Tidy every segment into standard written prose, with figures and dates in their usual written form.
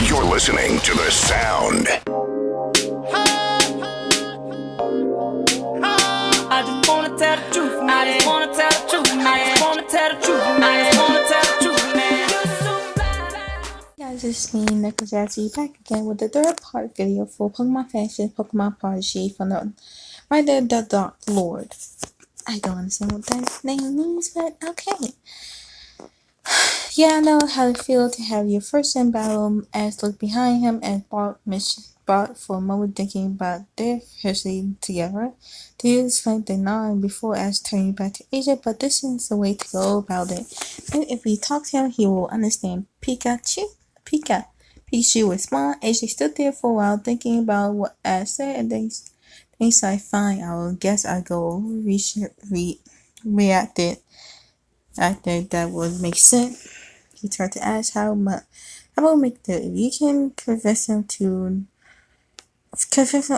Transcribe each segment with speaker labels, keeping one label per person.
Speaker 1: You're listening to the sound.
Speaker 2: I just wanna tell the truth, man. I just wanna tell the truth, man. I just wanna tell the truth, man. I just wanna tell the truth, man.
Speaker 3: Guys, it's me, Nickel Jazzy, back again with the third part video for Pokemon Fashion Pokemon Prodigy from the writer the Dark Lord. I don't understand what that name means, but okay. Yeah, I know how it feels to have your first in battle as look behind him and Bart for a moment thinking about their history together. To use like the nine before as turning back to Asia, but this is the way to go about it. And if we talk to him, he will understand Pikachu respond. Asia stood there for a while thinking about what Ash said and then he's like, fine, I will guess I go reacted. I think that would make sense. He tried to ask how about make the if you can convince him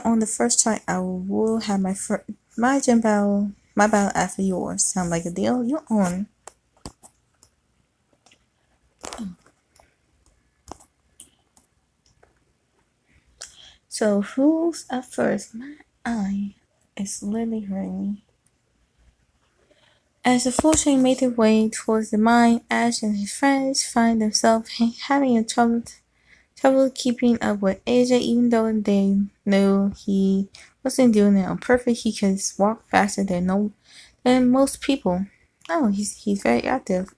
Speaker 3: on the first try, I will have my gym battle after yours. Sound like a deal? You're on. So who's up first? My eye is literally hurting me. As the fortune made their way towards the mine, Ash and his friends find themselves having trouble keeping up with Asia, even though they knew he wasn't doing it on purpose. He could walk faster than most people. Oh, he's very active.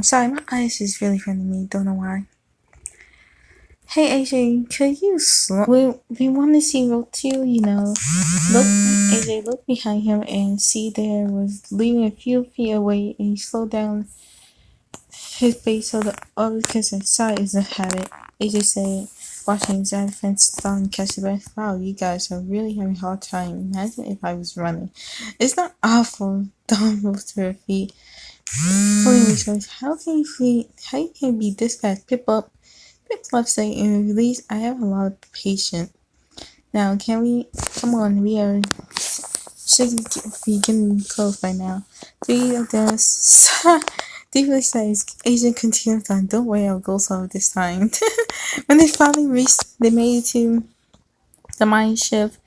Speaker 3: Sorry, my eyes is really hurting me. Don't know why. Hey AJ, could you slow? We want to see Road 2, you know. AJ looked behind him and see there was leaving a few feet away, and he slowed down his pace so the other because sight is a habit. AJ said, watching his other friends stop and catch the breath. Wow, you guys are really having a hard time. Imagine if I was running. It's not awful. Dawn rose to her feet. How can you be this fast? Pip-up say in release, I have a lot of patience. Now, can we, come on, we should be getting close by now. Three of them, deeply says, Asian continues on, don't worry, I'll go slow this time. When they finally reached, they made it to the mine shift.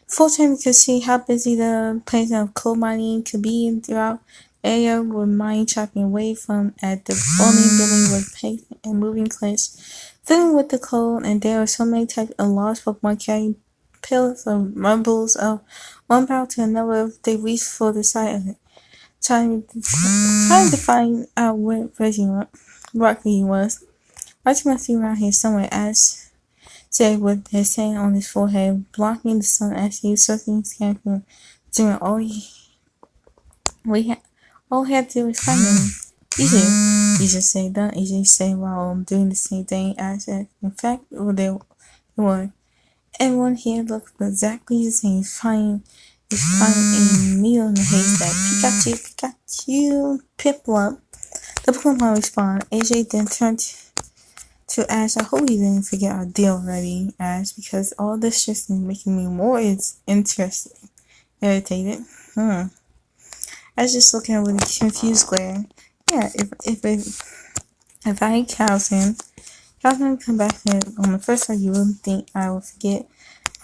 Speaker 3: Full-time could see how busy the place of coal mining could be throughout the area with mine chopping away from at the bowling building with paint and moving cliffs. Filling with the coal, and there are so many types of large Pokemon carrying pillars of rumbles of one barrel to another. They reached for the side of it, trying to find out where Rocky was. Rocky must be around here somewhere, as said with his hand on his forehead, blocking the sun as he was circling scarecrow, doing all he had to do was find him. Easy say that. Easy say while doing the same thing as it. In fact, they were. Everyone here looked exactly the same. Finding a needle in the haystack. Pikachu, Piplup. The Pokemon respond. AJ then turned to Ash. I hope you didn't forget our deal already, Ash, because all this just is making me more irritated. Ash just looking at with a confused glare. Yeah, if I Calvin come back on the first time, you wouldn't think I would forget.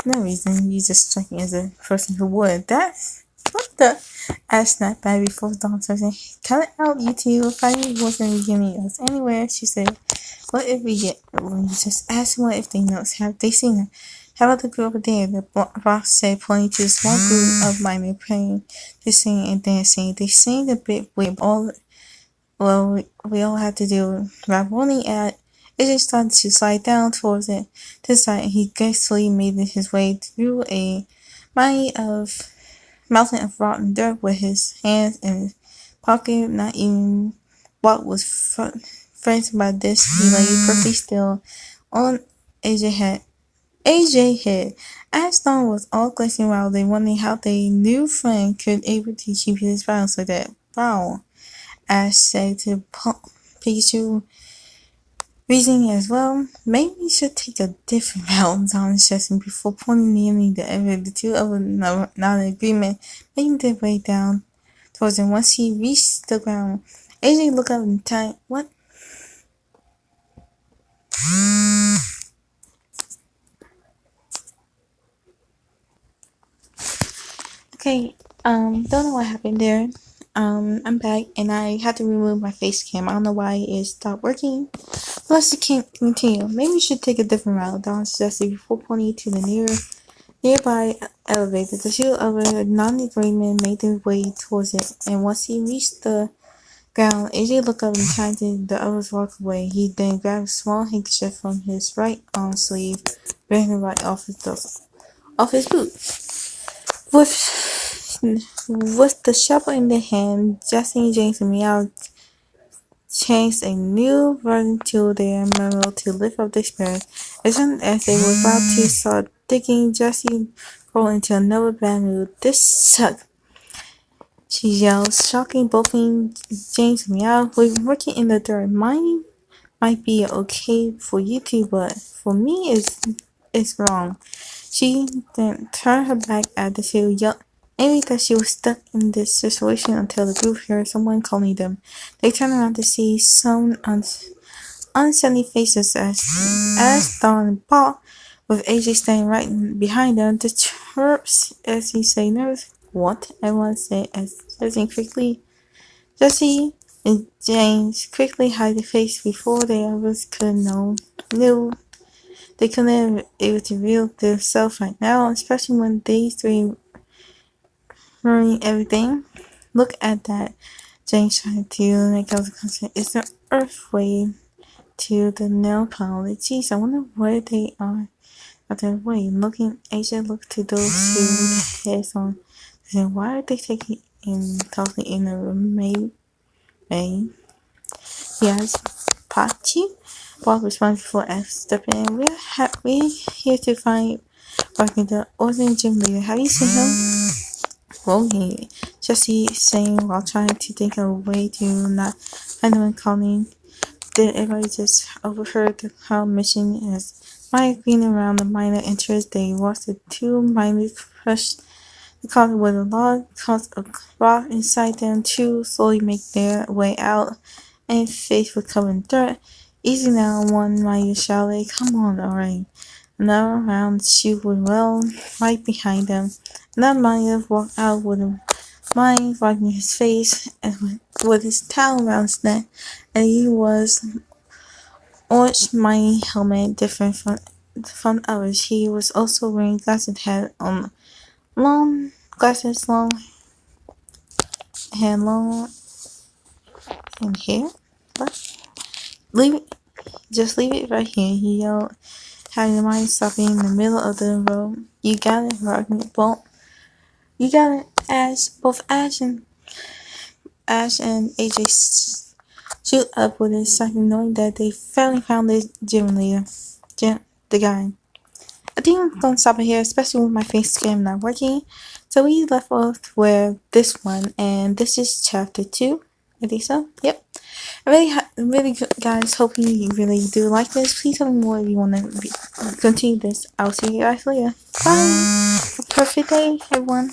Speaker 3: No reason, you just struck me as a person who would. That's what the Ash snapped back before Dawn started. Cut it out, you two. Fighting wasn't getting us anywhere, she said. What if we just ask what if they know? Have they seen her? How about the girl over there? The boss said, pointing to a small group of miners praying, singing and dancing. They sing the bit with all. Well, we all have to do. While rolling at it, just started to slide down towards it. This side, he gracefully made his way through a mountain of rotten dirt with his hands in his pocket. Not even what was frightened by this. He lay perfectly still on AJ head. Ashton was all glistening while they wondering how their new friend could able to keep his balance like that. Wow. Ash said to Pikachu, reasoning as well. Maybe we should take a different route on suggestion before pointing the enemy the two of them not in agreement, making their way down towards him. Once he reached the ground, AJ looked up and tied what? Okay, don't know what happened there. I'm back and I had to remove my face cam. I don't know why it stopped working. Let's continue. Maybe we should take a different route. Don suggested before pointing to the nearby elevator. The two other non-gray men made their way towards it, and once he reached the ground, AJ looked up and tried to the others walk away. He then grabbed a small handkerchief from his right arm sleeve, ripping it right off his boot. With the shovel in their hand, Jesse, James, and Meow changed a new version to their manual to lift up their spirits. As soon as they were about to start digging, Jesse rolled into another bad mood. "This sucks," she yelled, shocking both James and Meow. "We've been working in the dirt. Mining might be okay for you two, but for me, it's wrong." She then turned her back at the two, angry that she was stuck in this situation until the group heard someone calling them. They turned around to see some unsettling faces as Dawn and Paul, with AJ standing right behind them. The chirps as he say nervous, "What?" everyone said as Jesse and James quickly hide their face before the others could knew they couldn't able to reveal themselves right now, especially when these three ruining everything. "Look at that," James tried to make out the concept. "It's the earthway to the nail pile. Geez, I wonder where they are at their way." Asia looked to those two with their heads on. Saying, "Why are they taking in talking in a room, maybe?" "Yes, Pachi," Bob responded before stepping in. We're here to find Barking, the Orphan gym leader. Have you seen him?" "Well, yeah," Jesse saying while trying to think of a way to not find anyone calling. Did everybody just overheard the crowd mission as Maya green around the minor entrance? They watched the two miners crush the car with a log, cause a rock inside them. Two slowly make their way out, and face was covered in dirt. "Easy now," one miner shouted. "Come on, alright." Another round shoot was well right behind them. Another miner walked out with a mine wiping his face and with his towel around his neck, and he was orange mining helmet different from others. He was also wearing glasses, had on long glasses, long and hair. What? Leave it, just leave it right here, he yelled, having the mine stopping in the middle of the road. "You got it, Rodney. Well, you got it." As both Ash and AJ shoot up with excitement, knowing that they finally found the gym leader, the guy. "I think I'm gonna stop it here, especially with my face cam not working." So we left off with this one, and this is chapter 2. I think so. Yep. I really, guys, hope you really do like this. Please tell me more if you want to continue this. I'll see you guys later. Bye. Have a perfect day, everyone.